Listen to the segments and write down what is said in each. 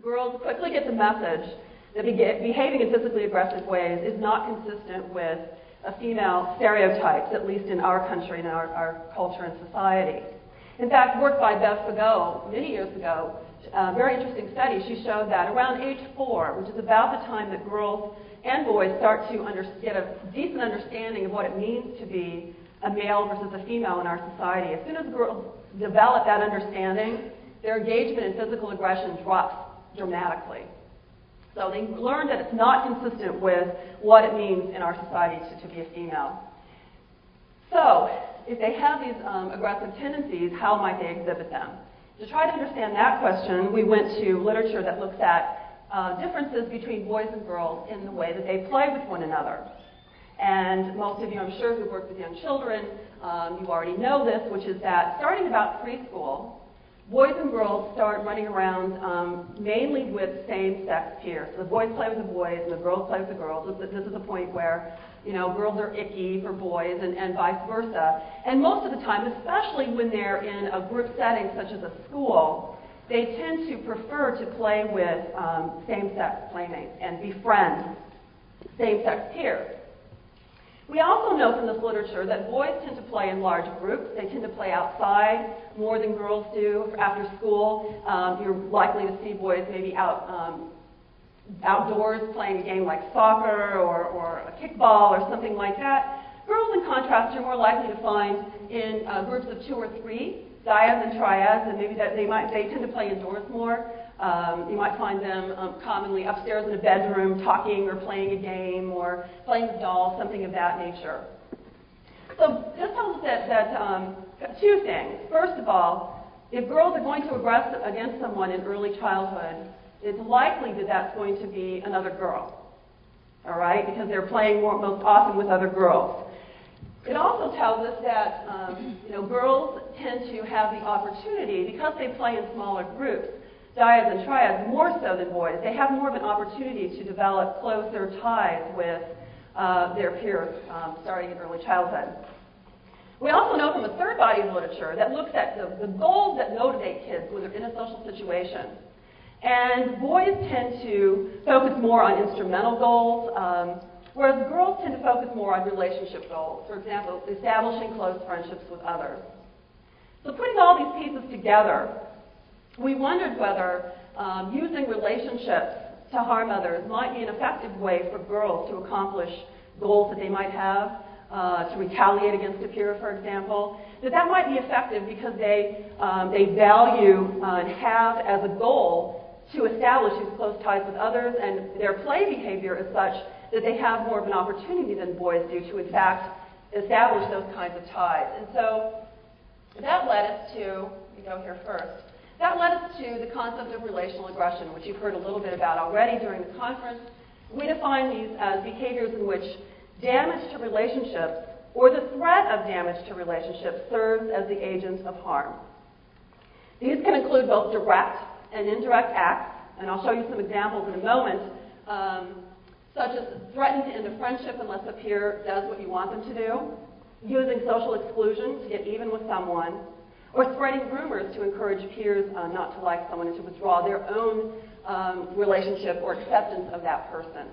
girls quickly get the message that behaving in physically aggressive ways is not consistent with female stereotypes, at least in our country and our culture and society. In fact, work by Bev Fagot many years ago, a very interesting study, she showed that around age 4, which is about the time that girls and boys start to get a decent understanding of what it means to be a male versus a female in our society, as soon as girls develop that understanding, their engagement in physical aggression drops dramatically. So they learned that it's not consistent with what it means in our society to be a female. So if they have these aggressive tendencies, how might they exhibit them? To try to understand that question, we went to literature that looks at differences between boys and girls in the way that they play with one another. And most of you, I'm sure, who've worked with young children, you already know this, which is that starting about preschool, boys and girls start running around mainly with same-sex peers. So the boys play with the boys and the girls play with the girls. This is a point where, girls are icky for boys and vice versa. And most of the time, especially when they're in a group setting such as a school, they tend to prefer to play with same-sex playmates and befriend same-sex peers. We also know from this literature that boys tend to play in large groups. They tend to play outside more than girls do after school. You're likely to see boys maybe outdoors playing a game like soccer or a kickball or something like that. Girls, in contrast, you're more likely to find in groups of 2 or 3, dyads and triads, and maybe that they tend to play indoors more. You might find them commonly upstairs in a bedroom talking or playing a game or playing with dolls, something of that nature. So this tells us that 2 things. First of all, if girls are going to aggress against someone in early childhood, it's likely that that's going to be another girl, all right, because they're playing most often with other girls. It also tells us that girls tend to have the opportunity, because they play in smaller groups, dyads and triads, more so than boys, they have more of an opportunity to develop closer ties with their peers starting in early childhood. We also know from a third body of literature that looks at the goals that motivate kids when they're in a social situation. And boys tend to focus more on instrumental goals, whereas girls tend to focus more on relationship goals. For example, establishing close friendships with others. So putting all these pieces together, we wondered whether using relationships to harm others might be an effective way for girls to accomplish goals that they might have, to retaliate against a peer, for example. That might be effective because they value and have as a goal to establish these close ties with others, and their play behavior is such that they have more of an opportunity than boys do to, in fact, establish those kinds of ties. And so that led us to, we go here first, that led us to the concept of relational aggression, which you've heard a little bit about already during the conference. We define these as behaviors in which damage to relationships or the threat of damage to relationships serves as the agent of harm. These can include both direct and indirect acts, and I'll show you some examples in a moment, such as threatening to end a friendship unless a peer does what you want them to do, using social exclusion to get even with someone, or spreading rumors to encourage peers not to like someone and to withdraw their own relationship or acceptance of that person.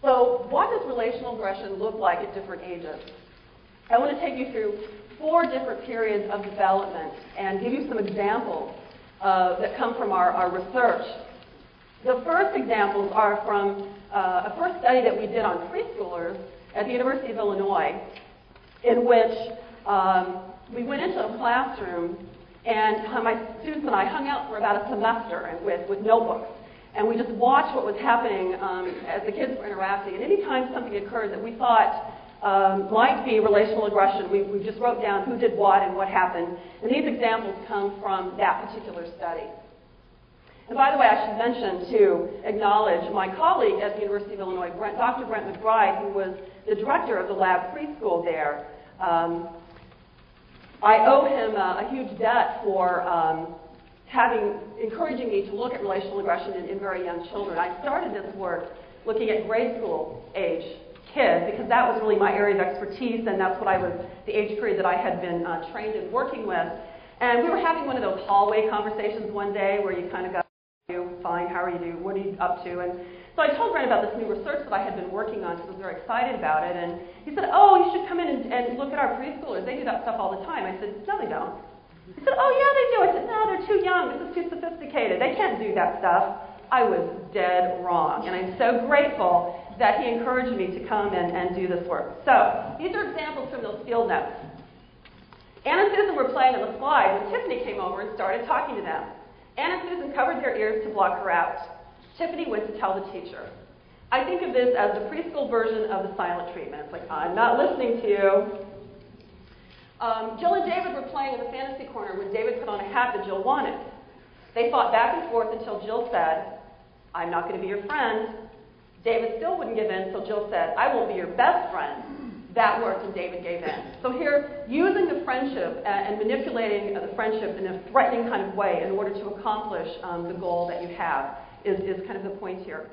So what does relational aggression look like at different ages? I want to take you through 4 different periods of development and give you some examples that come from our research. The first examples are from a first study that we did on preschoolers at the University of Illinois, in which we went into a classroom and my students and I hung out for about a semester and with notebooks. And we just watched what was happening as the kids were interacting. And any time something occurred that we thought might be relational aggression, we just wrote down who did what and what happened. And these examples come from that particular study. And by the way, I should mention, to acknowledge my colleague at the University of Illinois, Dr. Brent McBride, who was the director of the lab preschool there. I owe him a huge debt for encouraging me to look at relational aggression in very young children. I started this work looking at grade school age kids, because that was really my area of expertise, and that's what I was, the age period that I had been trained in working with. And we were having one of those hallway conversations one day where you kind of go, fine, how are you doing, what are you up to? And so I told Brent about this new research that I had been working on, because I was very excited about it, and he said, oh, you should come in and look at our preschoolers. They do that stuff all the time. I said, no, they don't. He said, oh, yeah, they do. I said, no, they're too young. This is too sophisticated. They can't do that stuff. I was dead wrong, and I'm so grateful that he encouraged me to come and do this work. So these are examples from those field notes. Anna and Susan were playing on the slide when Tiffany came over and started talking to them. Anna and Susan covered their ears to block her out. Tiffany went to tell the teacher. I think of this as the preschool version of the silent treatment. It's like, I'm not listening to you. Jill and David were playing in the fantasy corner when David put on a hat that Jill wanted. They fought back and forth until Jill said, I'm not going to be your friend. David still wouldn't give in, so Jill said, I won't be your best friend. That worked, and David gave in. So here, using the friendship and manipulating the friendship in a threatening kind of way in order to accomplish the goal that you have is kind of the point here.